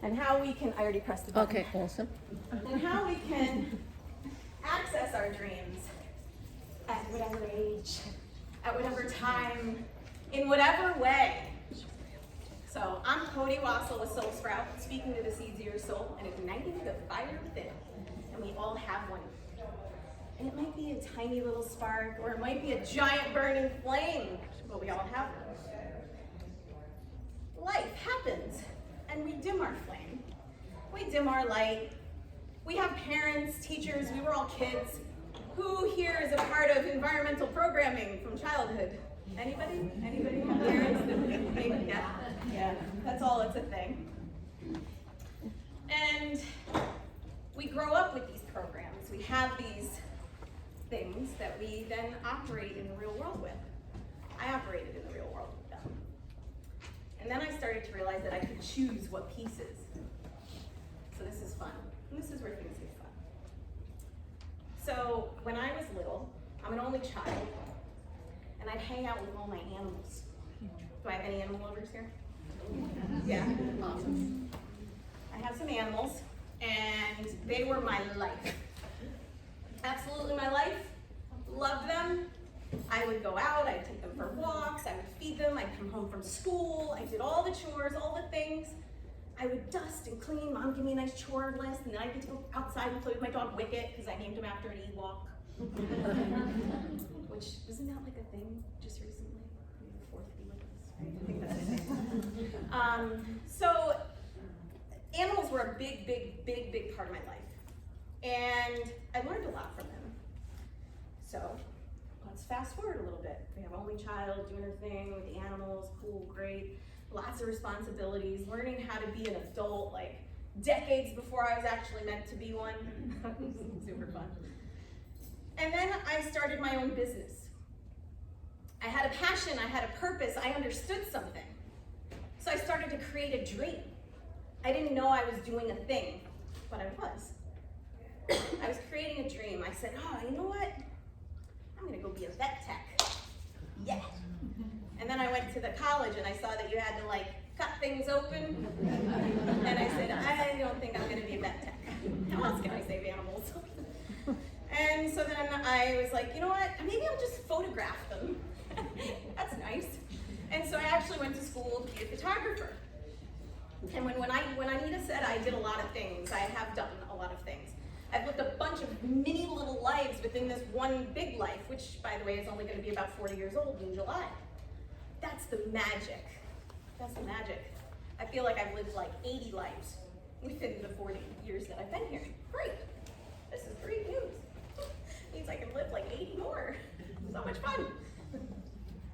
and how we can, I already pressed the button. Okay, awesome. And how we can access our dreams at whatever age, at whatever time, in whatever way. So I'm Cody Wassel with Soul Sprout, speaking to the seeds of your soul and igniting the fire within. And we all have one. And it might be a tiny little spark, or it might be a giant burning flame, but we all have one. Life happens, and we dim our flame. We dim our light. We have parents, teachers, we were all kids. Who here is a part of environmental programming from childhood? Anybody? Anybody have parents? Maybe, yeah, that's all, it's a thing. And we grow up with these programs. We have these things that we then operate in the real world with. I operated in the real world with them. And then I started to realize that I could choose what pieces. So this is fun. And this is where things get fun. So when I was little, I'm an only child, and I'd hang out with all my animals. Do I have any animal lovers here? Yeah, awesome. I have some animals, and they were my life. Absolutely my life. Loved them. I would go out, I'd take them for walks, I would feed them, I'd come home from school, I did all the chores, all the things. I would dust and clean, Mom give me a nice chore list, and then I'd get to go outside and play with my dog Wicket, because I named him after an Ewok. Which, isn't that like a thing just recently? Maybe the fourth Ewok, right? I think that's it. So, animals were a big part of my life. And I learned a lot from them. So, let's fast forward a little bit. We have only child doing her thing with the animals, cool, great. Lots of responsibilities, learning how to be an adult, like decades before I was actually meant to be one. Super fun. And then I started my own business. I had a passion, I had a purpose, I understood something. So I started to create a dream. I didn't know I was doing a thing, but I was. I was creating a dream. I said, oh, you know what? I'm gonna go be a vet tech. Yeah. And then I went to the college and I saw that you had to like cut things open. And I said, I don't think I'm gonna be a vet tech. How else can I save animals? And so then I was like, you know what? Maybe I'll just photograph them. That's nice. And so I actually went to school to be a photographer. And when Anita said I did a lot of things, I have done a lot of things. I've lived a bunch of mini little lives within this one big life, which, by the way, is only going to be about 40 years old in July. That's the magic. That's the magic. I feel like I've lived like 80 lives within the 40 years that I've been here. Great. This is great news. Means I can live like 80 more. So much fun.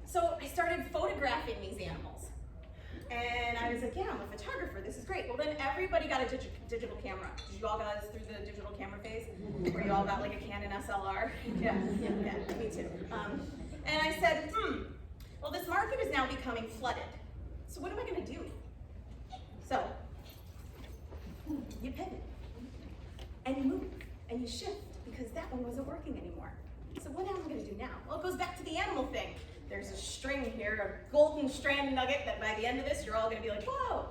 So I started photographing these animals. And I was like, yeah, I'm a photographer, this is great. Well, then everybody got a digital camera. Did you all guys through the digital camera phase? Where you all got like a Canon SLR? Yeah, me too. And I said, well, this market is now becoming flooded. So what am I gonna do? So, you pivot, and you move, and you shift, because that one wasn't working anymore. So what am I gonna do now? Well, it goes back to the animal thing. There's a string here, a golden strand nugget that by the end of this, you're all gonna be like, whoa.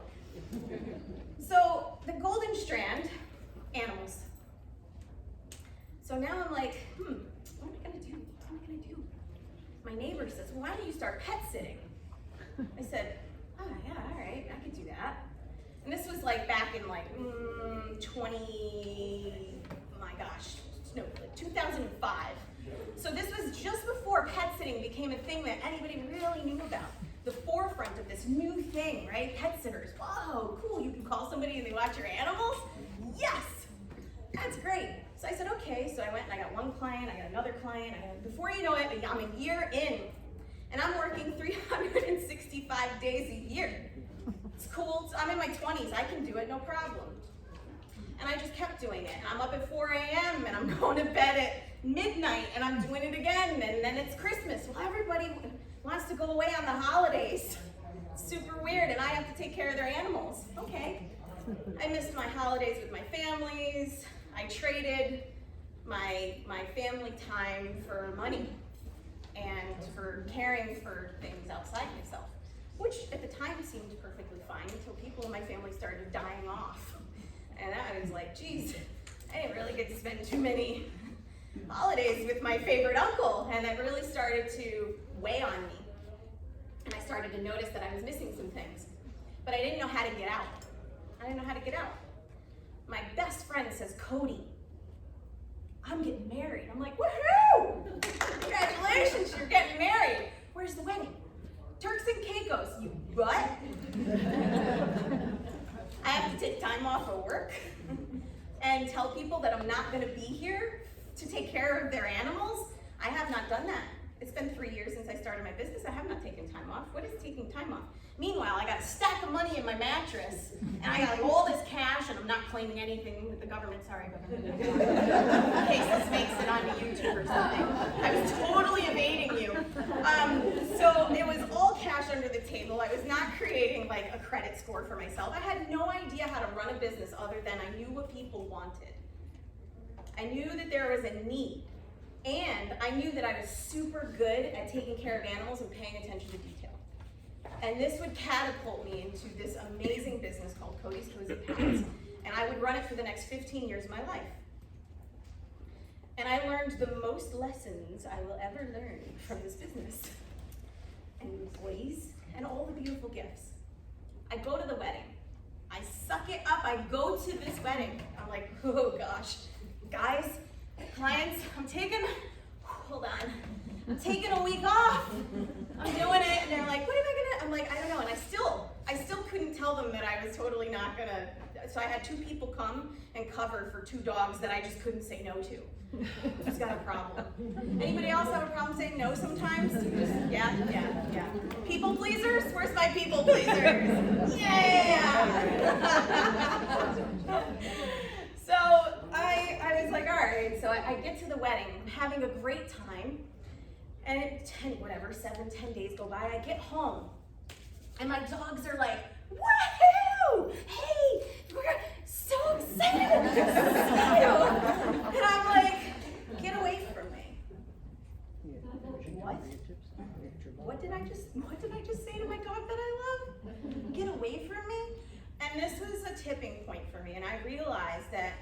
So the golden strand, animals. So now I'm like, what am I gonna do? What am I gonna do? My neighbor says, well, why don't you start pet sitting? I said, oh yeah, all right, I could do that. And this was like back in like 2005. So this was just before pet sitting became a thing that anybody really knew about. The forefront of this new thing, right? Pet sitters, whoa, cool, you can call somebody and they watch your animals? Yes, that's great. So I said, okay, so I went and I got one client, I got another client, before you know it, I'm a year in, and I'm working 365 days a year. It's cool, so I'm in my 20s, I can do it, no problem. And I just kept doing it. I'm up at 4 a.m. and I'm going to bed at midnight and I'm doing it again, and then it's Christmas. Well, everybody wants to go away on the holidays. It's super weird, and I have to take care of their animals. Okay. I missed my holidays with my families. I traded my family time for money and for caring for things outside myself, which at the time seemed perfectly fine until people in my family started dying off. And I was like, geez, I didn't really get to spend too many holidays with my favorite uncle, and that really started to weigh on me. And I started to notice that I was missing some things, but I didn't know how to get out. I didn't know how to get out. My best friend says, Cody, I'm getting married. I'm like, woohoo! Congratulations, you're getting married. Where's the wedding? Turks and Caicos. You what? I have to take time off of work and tell people that I'm not going to be here to take care of their animals. I have not done that. It's been 3 years since I started my business. I have not taken time off. What is taking time off? Meanwhile, I got a stack of money in my mattress, and I got like all this cash, and I'm not claiming anything with the government. Sorry, government. In case this makes it onto YouTube or something. I was totally evading you. So it was all cash under the table. I was not creating like a credit score for myself. I had no idea how to run a business other than I knew what people wanted. I knew that there was a need. And I knew that I was super good at taking care of animals and paying attention to detail. And this would catapult me into this amazing business called Cody's Cozy Pets. And I would run it for the next 15 years of my life. And I learned the most lessons I will ever learn from this business. And employees, and all the beautiful gifts. I go to the wedding. I suck it up. I go to this wedding. I'm like, oh gosh, guys, clients, I'm taking a week off. I'm doing it, and they're like, what am I gonna, I'm like, I don't know, and I still couldn't tell them that I was totally not gonna, so I had 2 people come and cover for 2 dogs that I just couldn't say no to. Who's got a problem? Anybody else have a problem saying no sometimes? Yeah. People pleasers? Where's my people pleasers? Yeah! So I was like, all right, so I get to the wedding, I'm having a great time, and 10 days go by, I get home, and my dogs are like, woohoo! Hey, we're so excited to see you! And I'm like, get away from me. What did I just say to my dog that I love? Get away from me? And this was a tipping point for me, and I realized that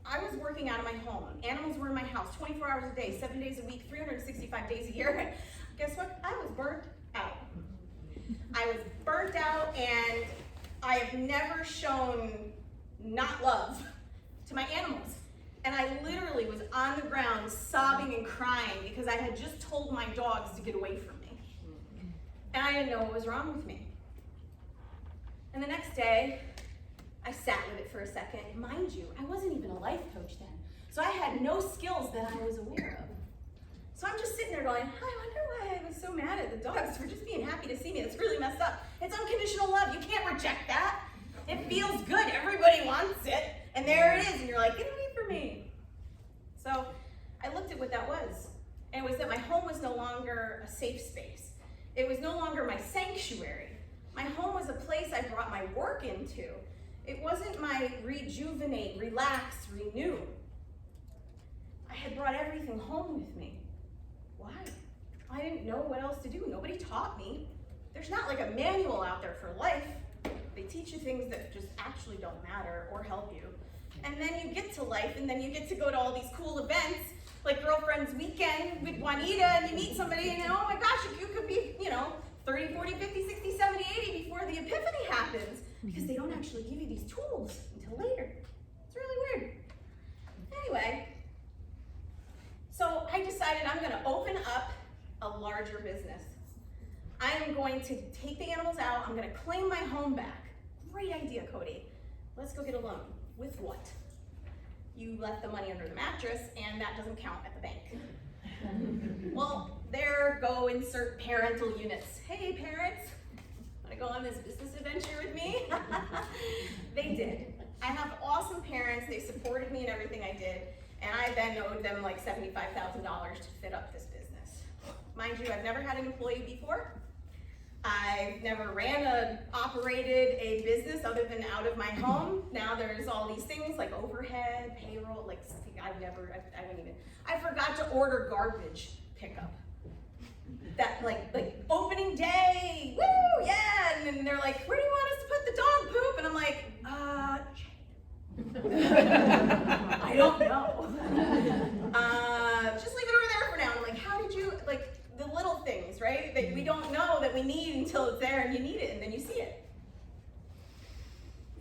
I was working out of my home. Animals were in my house 24 hours a day, 7 days a week, 365 days a year. Guess what? I was burnt out. I was burnt out, and I have never shown not love to my animals. And I literally was on the ground sobbing and crying because I had just told my dogs to get away from me. And I didn't know what was wrong with me. And the next day, I sat with it for a second. Mind you, I wasn't even a life coach then. So I had no skills that I was aware of. So I'm just sitting there going, I wonder why I was so mad at the dogs for just being happy to see me. That's really messed up. It's unconditional love. You can't reject that. It feels good. Everybody wants it. And there it is. And you're like, get away from me. So I looked at what that was. And it was that my home was no longer a safe space. It was no longer my sanctuary. My home was a place I brought my work into. It wasn't my rejuvenate, relax, renew. I had brought everything home with me. Why? I didn't know what else to do. Nobody taught me. There's not like a manual out there for life. They teach you things that just actually don't matter or help you. And then you get to life, and then you get to go to all these cool events, like Girlfriend's Weekend with Juanita, and you meet somebody, and oh my gosh, you could be, 30, 40, 50, 60, 70, 80 before the epiphany happens, because they don't actually give you these tools until later. It's really weird. Anyway, so I decided I'm going to open up a larger business. I am going to take the animals out. I'm going to claim my home back. Great idea, Cody. Let's go get a loan. With what? You left the money under the mattress, and that doesn't count at the bank. Well, there go insert parental units. Hey, parents, want to go on this business adventure with me? They did. I have awesome parents. They supported me in everything I did, and I then owed them like $75,000 to fit up this business. Mind you, I've never had an employee before. I've never operated a business other than out of my home. Now there's all these things like overhead, payroll, like something I forgot to order garbage pickup. That like opening day, woo, yeah, and then they're like, where do you want us to put the dog poop? And I'm like,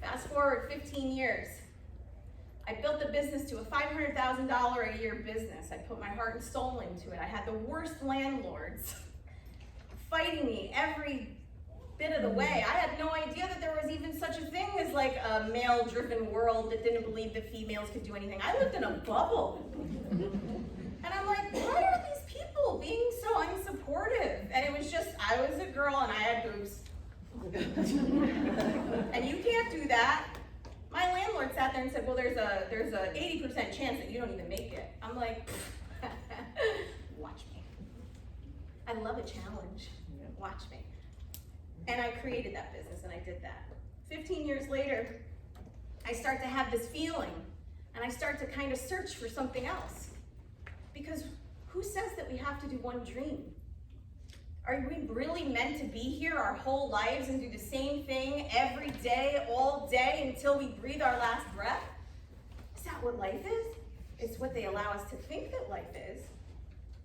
Fast forward 15 years. I built the business to a $500,000 a year business. I put my heart and soul into it. I had the worst landlords fighting me every bit of the way. I had no idea that there was even such a thing as like a male-driven world that didn't believe that females could do anything. I lived in a bubble. And I'm like, why are these people being so unsupportive? And it was just, I was a girl and I had boobs. And you can't do that. My landlord sat there and said, well, there's a 80% chance that you don't even make it. I'm like, watch me. I love a challenge. Watch me. And I created that business and I did that. 15 years later, I start to have this feeling and I start to kind of search for something else. Because who says that we have to do one dream? Are we really meant to be here our whole lives and do the same thing every day, all day, until we breathe our last breath? Is that what life is? It's what they allow us to think that life is.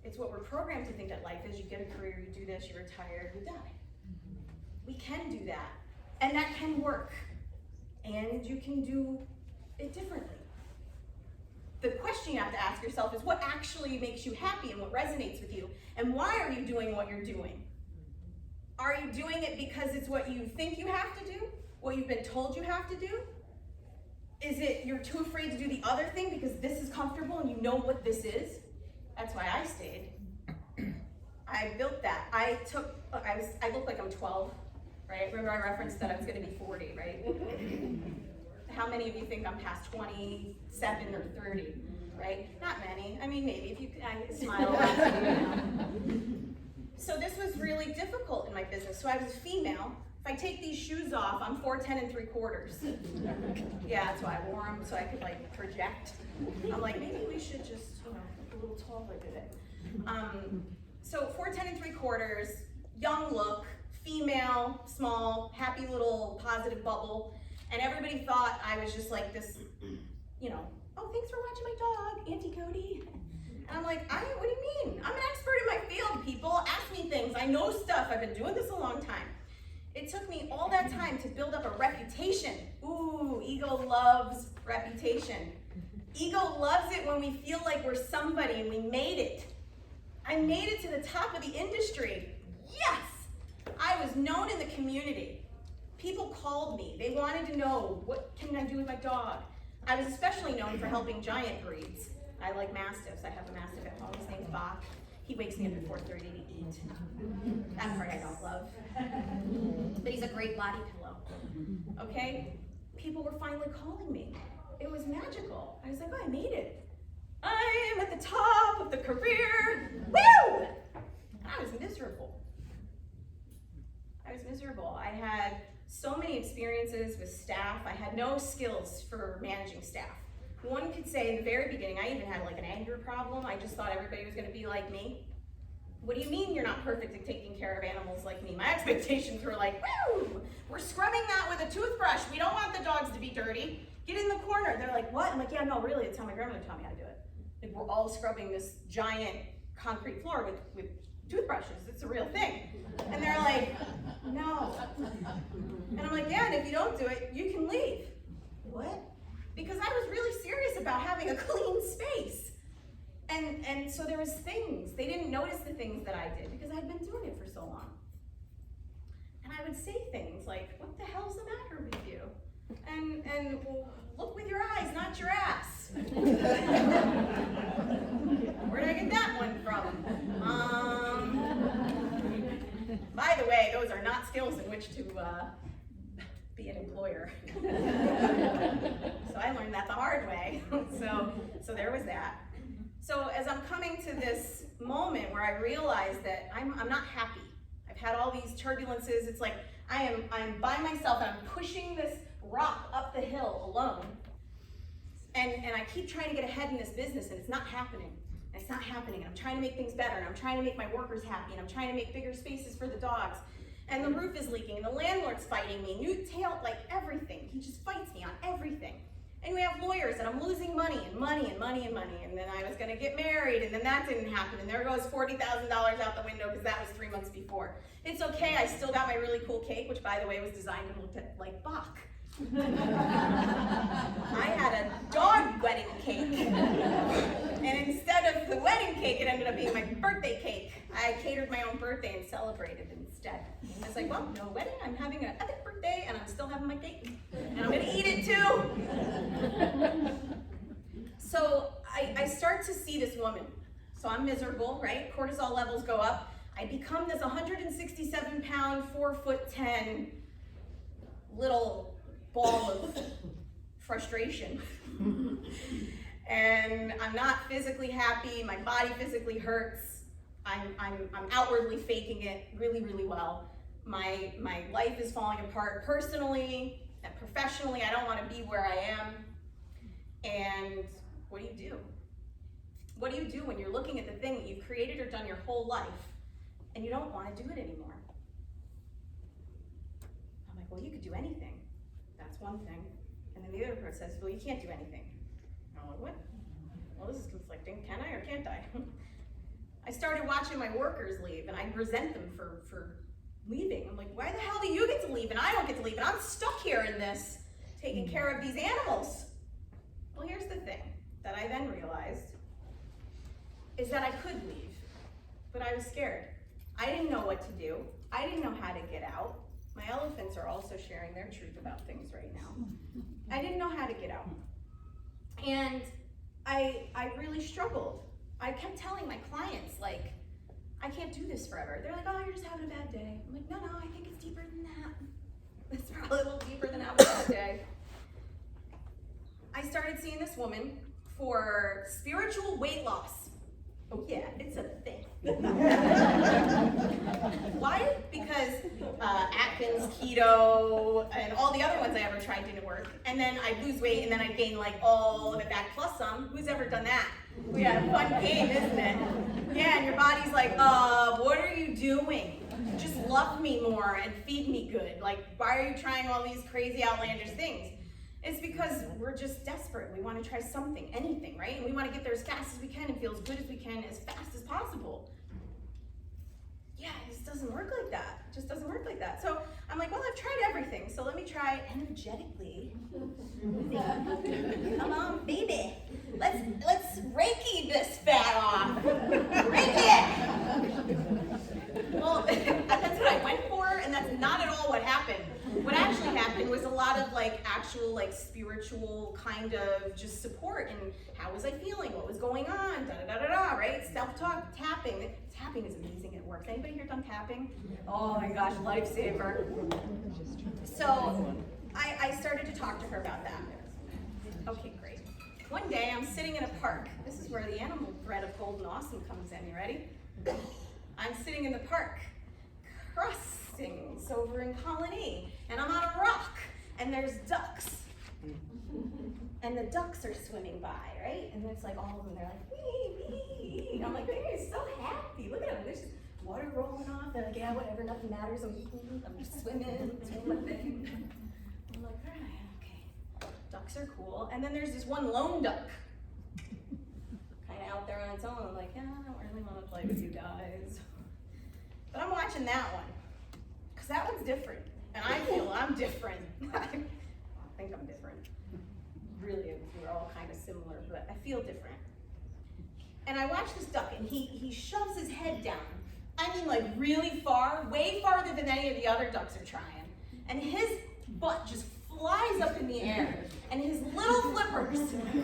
It's what we're programmed to think that life is. You get a career, you do this, you retire, you die. We can do that, and that can work, and you can do it differently. The question you have to ask yourself is what actually makes you happy and what resonates with you, and why are you doing what you're doing? Are you doing it because it's what you think you have to do, what you've been told you have to do? Is it you're too afraid to do the other thing because this is comfortable and you know what this is? That's why I stayed. I built that. I look like I'm 12, right? Remember I referenced that I was gonna be 40, right? How many of you think I'm past 27 or 30, right? Not many. I mean, maybe if you I smile. So this was really difficult in my business. So I was a female. If I take these shoes off, I'm 4'10 3/4. Yeah, that's why I wore them, so I could like project. I'm like, maybe we should just, a little taller today. So 4'10 3/4, young look, female, small, happy little positive bubble. And everybody thought I was just like this, oh, thanks for watching my dog, Auntie Cody. And I'm like, what do you mean? I'm an expert in my field, people. Ask me things. I know stuff. I've been doing this a long time. It took me all that time to build up a reputation. Ooh, ego loves reputation. Ego loves it when we feel like we're somebody and we made it. I made it to the top of the industry. Yes! I was known in the community. People called me. They wanted to know, what can I do with my dog? I was especially known for helping giant breeds. I like mastiffs. I have a mastiff at home. His name's Bach. He wakes me up at 4:30 to eat. That part I don't love. But he's a great body pillow. Okay? People were finally calling me. It was magical. I was like, oh, I made it. I am at the top of the career. Woo! I was miserable. I had so many experiences with staff. I had no skills for managing staff. One could say in the very beginning, I even had like an anger problem. I just thought everybody was gonna be like me. What do you mean you're not perfect at taking care of animals like me? My expectations were like, woo! We're scrubbing that with a toothbrush. We don't want the dogs to be dirty. Get in the corner. They're like, what? I'm like, yeah, no, really, it's how my grandmother taught me how to do it. Like, we're all scrubbing this giant concrete floor with toothbrushes. It's a real thing. And they're like, no. And I'm like, yeah, and if you don't do it, you can leave. What? Because I was really serious about having a clean space. And so there was things. They didn't notice the things that I did because I'd been doing it for so long. And I would say things like, what the hell's the matter with you? And well, look with your eyes, not your ass. Where did I get that one from? By the way, those are not skills in which to be an employer. So I learned that the hard way. So there was that. So as I'm coming to this moment where I realize that I'm not happy. I've had all these turbulences. It's like I'm by myself and I'm pushing this rock up the hill alone. And I keep trying to get ahead in this business and it's not happening. And it's not happening. And I'm trying to make things better and I'm trying to make my workers happy and I'm trying to make bigger spaces for the dogs. And the roof is leaking and the landlord's fighting me. New tail, like everything. He just fights me on everything. And we have lawyers and I'm losing money and money and money and money. And then I was gonna get married and then that didn't happen. And there goes $40,000 out the window because that was 3 months before. It's okay, I still got my really cool cake, which by the way was designed to look like Bach. I had a dog wedding cake. And instead of the wedding cake, it ended up being my birthday cake. I catered my own birthday and celebrated instead. I was like, well, no wedding, I'm having an epic birthday and I'm still having my cake. And I'm gonna eat it too. So I start to see this woman. So I'm miserable, right? Cortisol levels go up. I become this 167-pound, 4'10" little ball of frustration. And I'm not physically happy. My body physically hurts. I'm outwardly faking it really, really well. My life is falling apart personally and professionally. I don't want to be where I am. And what do? What do you do when you're looking at the thing that you've created or done your whole life and you don't want to do it anymore? I'm like, well, you could do anything. That's one thing. And then the other person says, well, you can't do anything. And I'm like, what? Well, this is conflicting. Can I or can't I? I started watching my workers leave and I resent them for leaving. I'm like, why the hell do you get to leave and I don't get to leave? And I'm stuck here in this, taking care of these animals. Well, here's the thing that I then realized is that I could leave, but I was scared. I didn't know what to do. I didn't know how to get out. My elephants are also sharing their truth about things right now. I didn't know how to get out. And I really struggled. I kept telling my clients, like, I can't do this forever. They're like, oh, you're just having a bad day. I'm like, no, I think it's deeper than that. It's probably a little deeper than having a bad day. I started seeing this woman for spiritual weight loss. Oh yeah, it's a thing. Why? Because Atkins, keto, and all the other ones I ever tried didn't work. And then I'd lose weight and then I'd gain like all of it back plus some. Who's ever done that? Yeah, fun game, isn't it? Yeah, and your body's like, what are you doing? Just love me more and feed me good. Like, why are you trying all these crazy outlandish things? It's because we're just desperate. We want to try something, anything, right? And we want to get there as fast as we can and feel as good as we can as fast as possible. Yeah, it just doesn't work like that. It just doesn't work like that. So I'm like, well, I've tried everything. So let me try energetically. Come on, baby. Let's Reiki this fat off. Reiki it! Well, that's what I went for, and that's not at all what happened. What actually happened was a lot of actual spiritual kind of just support and how was I feeling, what was going on, right? Self-talk, tapping. Tapping is amazing, it works. Anybody here done tapping? Oh my gosh, lifesaver. So I started to talk to her about that. Okay, great. One day I'm sitting in a park. This is where the animal thread of Golden Awesome comes in, you ready? I'm sitting in the park, crossings over in Colony, and I'm on a rock, and there's ducks. And the ducks are swimming by, right? And it's like all of them, they're like, wee, wee. And I'm like, they're so happy. Look at them, there's just water rolling off. They're like, yeah, whatever, nothing matters. I'm just swimming, doing my thing. I'm like, all right, okay. Ducks are cool. And then there's this one lone duck, kind of out there on its own. I'm like, yeah, I don't really want to play with you guys. But I'm watching that one, because that one's different. And I feel I'm different. I think I'm different. Really, we're all kind of similar, but I feel different. And I watch this duck, and he shoves his head down. I mean, really far, way farther than any of the other ducks are trying. And his butt just flies up in the air, and his little flippers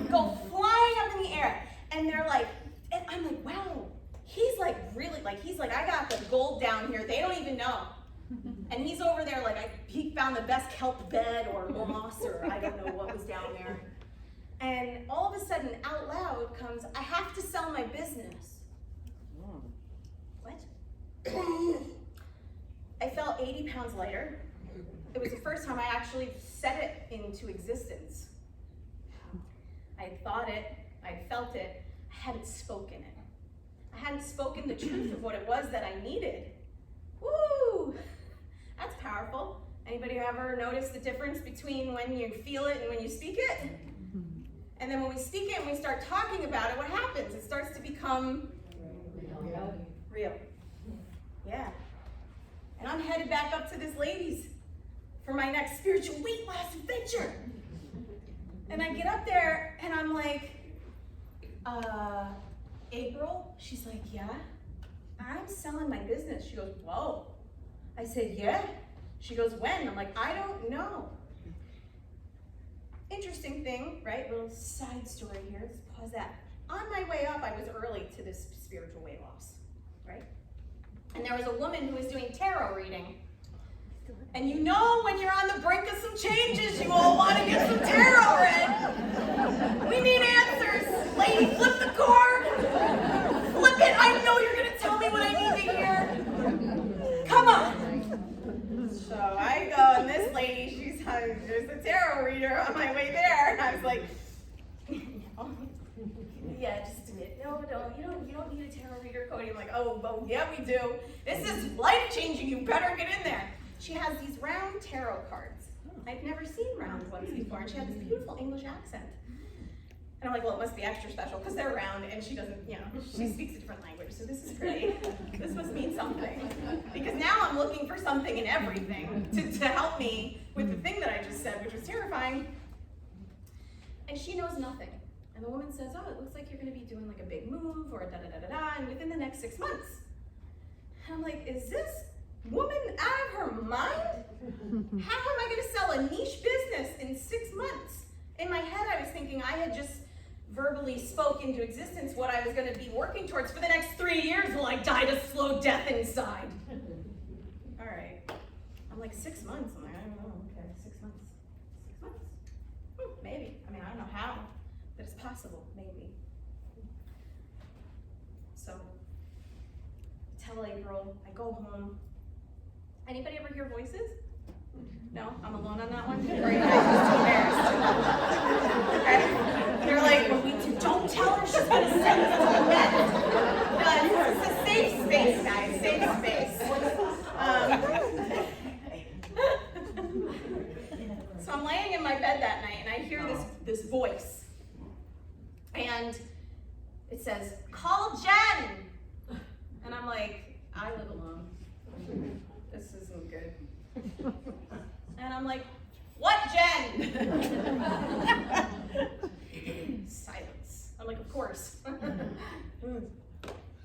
go flying up in the air. And they're like, and I'm like, wow, he's really, he's like, I got the gold down here. They don't even know. And he's over there he found the best kelp bed or moss or I don't know what was down there. And all of a sudden, out loud comes, I have to sell my business. What? I felt 80 pounds lighter. It was the first time I actually said it into existence. I had thought it, I had felt it, I hadn't spoken it. I hadn't spoken the truth of what it was that I needed. Woo! That's powerful. Anybody ever notice the difference between when you feel it and when you speak it? And then when we speak it and we start talking about it, what happens? It starts to become real. Yeah. And I'm headed back up to this lady's for my next spiritual weight loss adventure. And I get up there and I'm like, April? She's like, yeah, I'm selling my business. She goes, whoa. I said, yeah. She goes, when? I'm like, I don't know. Interesting thing, right? Little side story here. Let's pause that. On my way up, I was early to this spiritual weight loss, right? And there was a woman who was doing tarot reading. And you know when you're on the brink of some changes, you all want to get some tarot read. We need answers. Lady, flip the card. Flip it. I know you're going to tell me what I need to hear. Come on. So I go, and this lady, there's a tarot reader on my way there. And I was like, yeah, just do it. No, you don't need a tarot reader, Cody. I'm like, oh, yeah, we do. This is life-changing. You better get in there. She has these round tarot cards. I've never seen round ones before, and she had this beautiful English accent. And I'm like, well, it must be extra special because they're round, and she doesn't, she speaks a different language, so this is great. This must mean something. Because now I'm looking for something in everything to help me with the thing that I just said, which was terrifying. And she knows nothing. And the woman says, oh, it looks like you're going to be doing like a big move or da-da-da-da-da, and within the next 6 months. And I'm like, is this woman out of her mind? How am I going to sell a niche business in 6 months? In my head, I was thinking I had just verbally spoke into existence what I was going to be working towards for the next 3 years while I died a slow death inside. All right. I'm like, 6 months. I'm like, I don't know. Okay, 6 months. 6 months? Maybe. I mean, I don't know how, but it's possible. Maybe. So, tell April, I go home. Anybody ever hear voices? No? I'm alone on that one? Or are you guys just too embarrassed? Okay? They're like, well, don't tell her she's going to send us to bed. No, it's a safe space, guys. Safe space. So I'm laying in my bed that night, and I hear this voice. And it says, call Jen! And I'm like, I live alone. This isn't good. And I'm like, what, Jen? Silence. I'm like, of course.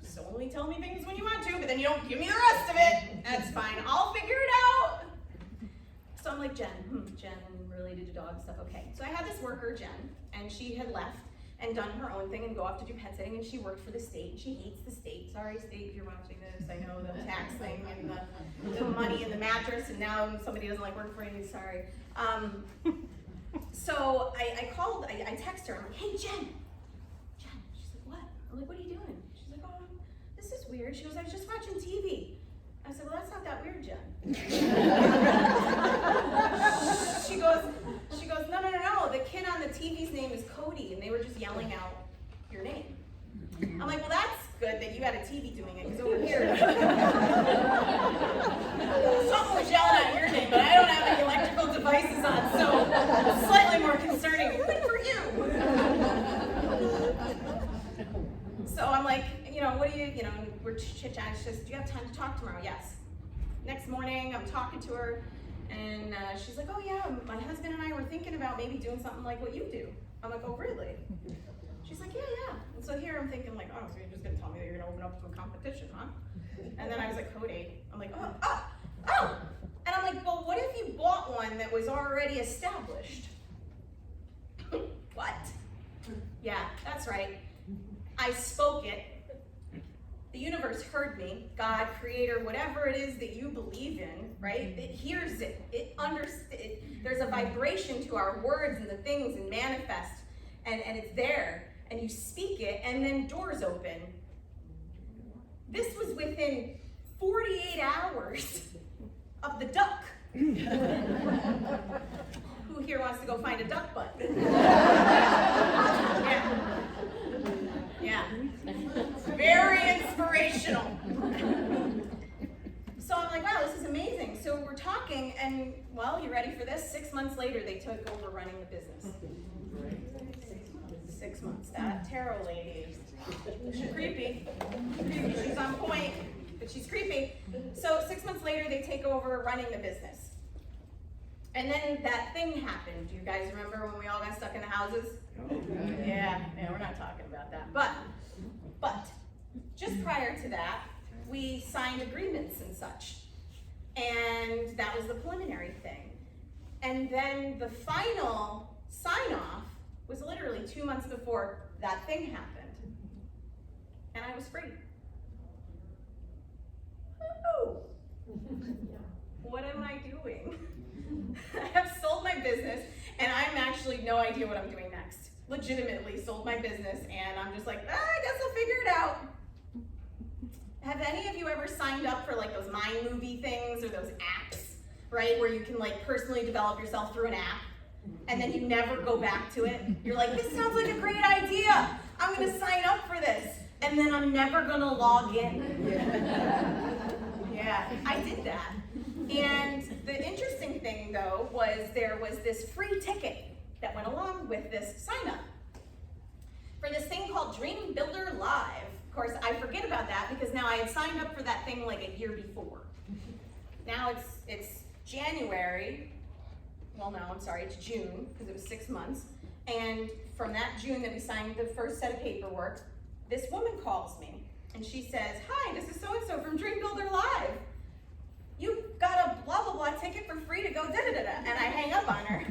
So only tell me things when you want to, but then you don't give me the rest of it. That's fine. I'll figure it out. So I'm like, Jen, Jen related to dog stuff. Okay. So I had this worker, Jen, and she had left and done her own thing and go off to do pet sitting, and she worked for the state. She hates the state. Sorry, state, if you're watching this. I know the tax thing and the money and the mattress, and now somebody doesn't like work for you. Sorry. So I called, I texted her. I'm like, hey, Jen. She's like, what? I'm like, what are you doing? She's like, oh, this is weird. She goes, I was just watching TV. I said, well, that's not that weird, Jen. She goes, no. The kid on the TV's name is Cody, and they were just yelling out your name. I'm like, well, that's good that you had a TV doing it, because over here, someone was yelling out your name, but I don't have any electrical devices on, so it's slightly more concerning. Good for you. So I'm like, what do you, we're chit-chatting. She says, do you have time to talk tomorrow? Yes. Next morning, I'm talking to her, and she's like, oh yeah, my husband and I were thinking about maybe doing something like what you do. I'm like, oh really? She's like, yeah. And so here I'm thinking like, oh, so you're just gonna tell me that you're gonna open up some competition, huh? And then I was like, Cody. I'm like, oh. And I'm like, well, what if you bought one that was already established? What? Yeah, that's right. I spoke it. The universe heard me. God, creator, whatever it is that you believe in, right? It hears it. It understands. There's a vibration to our words and the things and manifest, and it's there. And you speak it, and then doors open. This was within 48 hours of the duck. Who here wants to go find a duck butt? Yeah. Very inspirational. So I'm like, wow, this is amazing. So we're talking, and well, you ready for this? 6 months later, they took over running the business. 6 months. That tarot lady, she's creepy. She's on point, but she's creepy. So 6 months later, they take over running the business. And then that thing happened. Do you guys remember when we all got stuck in the houses? Yeah, we're not talking about that. But just prior to that, we signed agreements and such. And that was the preliminary thing. And then the final sign-off was literally 2 months before that thing happened. And I was free. Oh, what am I doing? I have sold my business, and I'm actually no idea what I'm doing next. Legitimately sold my business, and I'm just like, I guess I'll figure it out. Have any of you ever signed up for like those Mind Movie things or those apps, right, where you can like personally develop yourself through an app, and then you never go back to it? You're like, this sounds like a great idea. I'm gonna sign up for this, and then I'm never gonna log in. Yeah, I did that. And the interesting thing, though, was there was this free ticket that went along with this sign-up for this thing called Dream Builder Live. Of course, I forget about that because now I had signed up for that thing like a year before. Now it's January. Well, no, I'm sorry, it's June because it was 6 months. And from that June that we signed the first set of paperwork, this woman calls me and she says, "Hi, this is so-and-so from Dream Builder Live. You got a blah, blah, blah ticket for free to go da-da-da-da." And I hang up on her.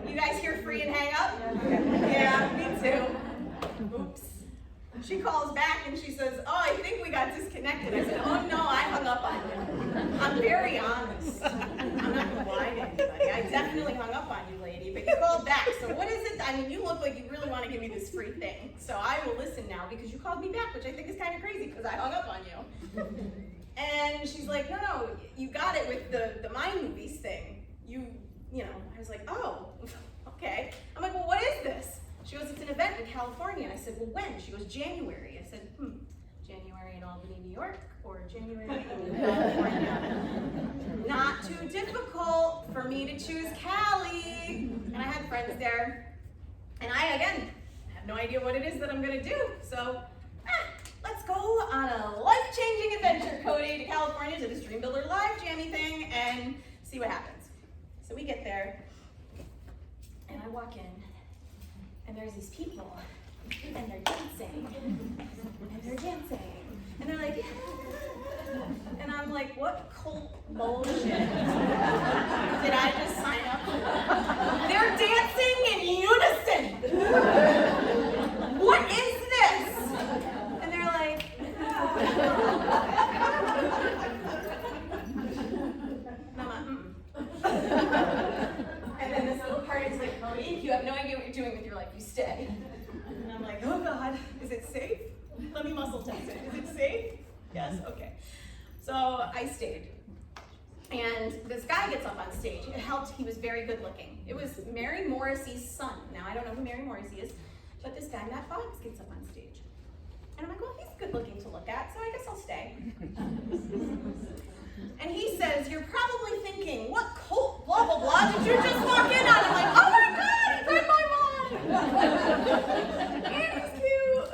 You guys hear free and hang up? Yeah, me too. Oops. She calls back and she says, "Oh, I think we got disconnected." I said, "Oh no, I hung up on you. I'm very honest. I'm not gonna lie to anybody. I definitely hung up on you, lady, but you called back. So what is it? I mean, you look like you really want to give me this free thing. So I will listen now because you called me back, which I think is kind of crazy because I hung up on you." And she's like, no, you got it with the Mind Movies thing. You know, I was like, oh, okay. I'm like, well, what is this? She goes, it's an event in California. I said, well, when? She goes, January. I said, January in Albany, New York, or January in California? Not too difficult for me to choose Cali. And I had friends there. And I, again, have no idea what it is that I'm gonna do. So, let's go on a life-changing adventure, Cody, to California, to this Dream Builder Live jammy thing, and see what happens. So we get there, and I walk in, and there's these people, and they're dancing, and they're like, yeah. And I'm like, what cult bullshit did I just sign up for? They're dancing in unison. What is this? And they're like, and then this little part is like, Cody, if you have no idea what you're doing with your life, you stay. And I'm like, oh God, is it safe? Let me muscle test it. Is it safe? Yes, okay. So I stayed. And this guy gets up on stage. It helped, he was very good looking. It was Mary Morrissey's son. Now I don't know who Mary Morrissey is, but this guy, Matt Fox, gets up on stage. And I'm like, well, he's good looking to look at, so I guess I'll stay. And he says, you're probably thinking, what cult blah, blah, blah did you just walk in on? I'm like, oh my God, he read my mind. And he's cute.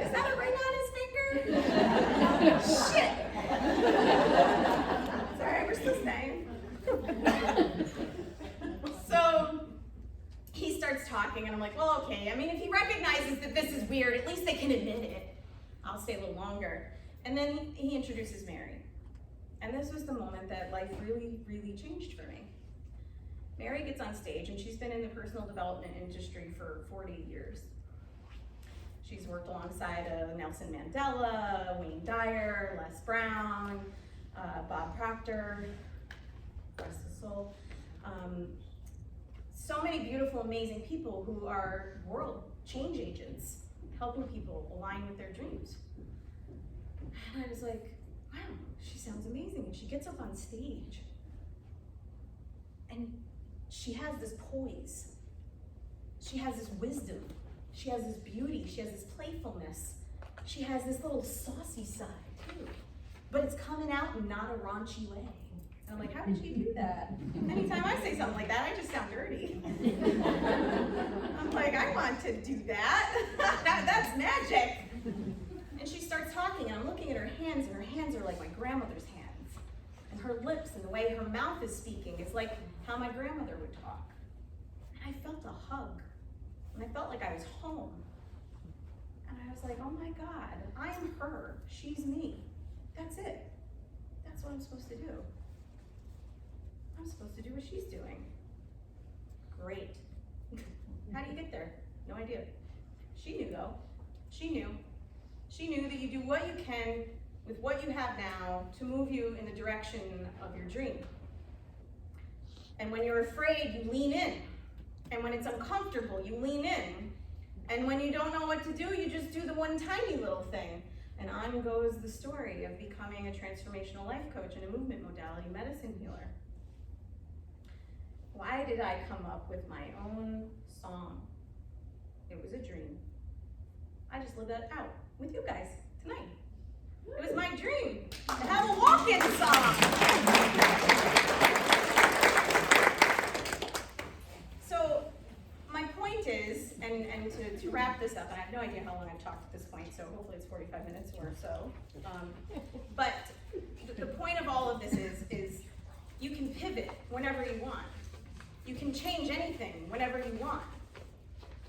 Is that a ring on his finger? Shit. Sorry, we're still staying. So he starts talking, and I'm like, well, okay. I mean, if he recognizes that this is weird, at least they can admit it. I'll stay a little longer. And then he introduces Mary. And this was the moment that life really, really changed for me. Mary gets on stage, and she's been in the personal development industry for 40 years. She's worked alongside Nelson Mandela, Wayne Dyer, Les Brown, Bob Proctor, rest his soul. So many beautiful, amazing people who are world change agents, helping people align with their dreams. And I was like, wow, she sounds amazing. And she gets up on stage, and she has this poise. She has this wisdom. She has this beauty. She has this playfulness. She has this little saucy side, too. But it's coming out in not a raunchy way. And I'm like, how did she do that? Anytime I say something like that, I just sound dirty. I'm like, I want to do that. That's magic. And she starts talking, and I'm looking at her hands, and her hands are like my grandmother's hands. And her lips and the way her mouth is speaking is like how my grandmother would talk. And I felt a hug. And I felt like I was home. And I was like, oh my God, I am her. She's me. That's it. That's what I'm supposed to do. I'm supposed to do what she's doing. Great. How do you get there? No idea. She knew though. She knew. She knew that you do what you can with what you have now to move you in the direction of your dream. And when you're afraid, you lean in. And when it's uncomfortable, you lean in. And when you don't know what to do, you just do the one tiny little thing. And on goes the story of becoming a transformational life coach and a movement modality medicine healer. Why did I come up with my own song? It was a dream. I just lived that out with you guys tonight. It was my dream to have a walk-in song. So my point is, and to wrap this up, and I have no idea how long I've talked at this point, so hopefully it's 45 minutes or so. But the point of all of this is you can pivot whenever you want. You can change anything whenever you want.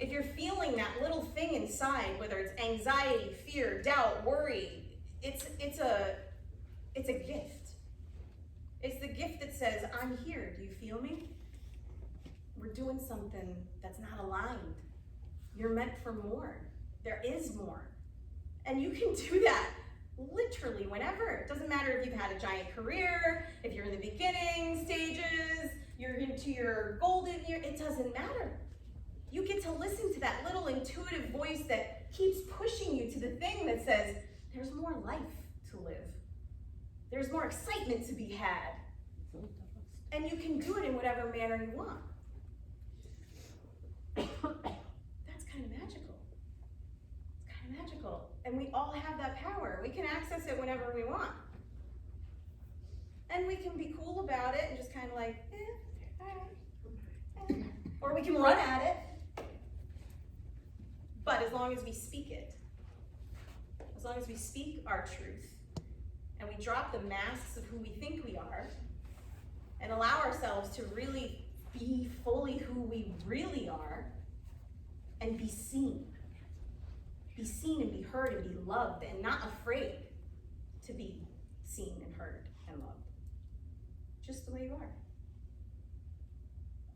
If you're feeling that little thing inside, whether it's anxiety, fear, doubt, worry, it's a gift. It's the gift that says, I'm here, do you feel me? We're doing something that's not aligned. You're meant for more. There is more. And you can do that literally whenever. It doesn't matter if you've had a giant career, if you're in the beginning stages, you're into your golden year, it doesn't matter. You get to listen to that little intuitive voice that keeps pushing you to the thing that says, there's more life to live. There's more excitement to be had. And you can do it in whatever manner you want. That's kind of magical. It's kind of magical. And we all have that power. We can access it whenever we want. And we can be cool about it and just kind of like, all right. Or we can run at it. But as long as we speak it, as long as we speak our truth, and we drop the masks of who we think we are, and allow ourselves to really be fully who we really are, and be seen. Be seen and be heard and be loved, and not afraid to be seen and heard and loved. Just the way you are.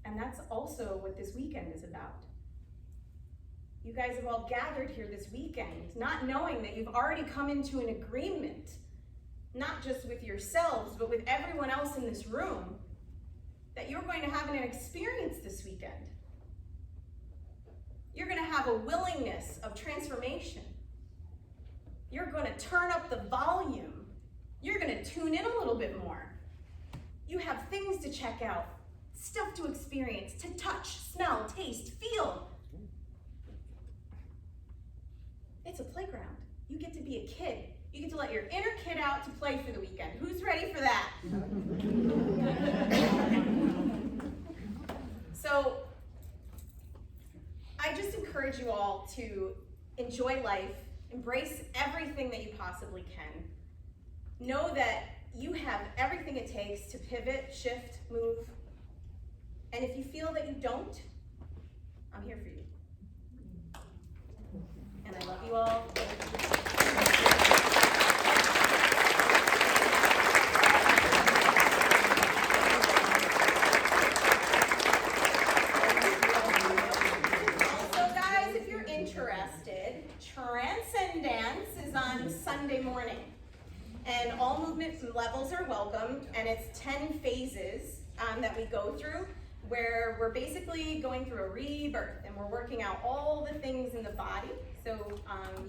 And that's also what this weekend is about. You guys have all gathered here this weekend, not knowing that you've already come into an agreement, not just with yourselves, but with everyone else in this room, that you're going to have an experience this weekend. You're going to have a willingness of transformation. You're going to turn up the volume. You're going to tune in a little bit more. You have things to check out, stuff to experience, to touch, smell, taste, feel. It's a playground. You get to be a kid. You get to let your inner kid out to play for the weekend. Who's ready for that? So, I just encourage you all to enjoy life, embrace everything that you possibly can. Know that you have everything it takes to pivot, shift, move. And if you feel that you don't, I'm here for you. And I love you all. Also, guys, if you're interested, Transcendence is on Sunday morning. And all movement levels are welcome, and it's 10 phases that we go through, where we're basically going through a rebirth, and we're working out all the things in the body. So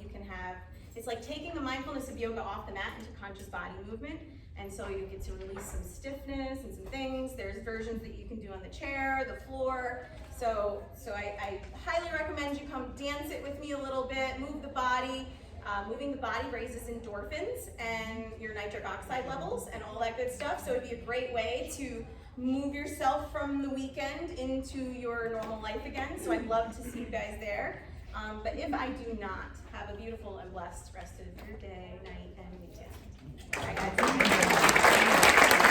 you can have, it's like taking the mindfulness of yoga off the mat into conscious body movement, and so you get to release some stiffness and some things. There's versions that you can do on the chair, the floor. So I highly recommend you come dance it with me a little bit, move the body. Moving the body raises endorphins and your nitric oxide levels and all that good stuff. So it'd be a great way to move yourself from the weekend into your normal life again. So I'd love to see you guys there. But if I do not, have a beautiful and blessed rest of your day, night, and weekend. All right, guys.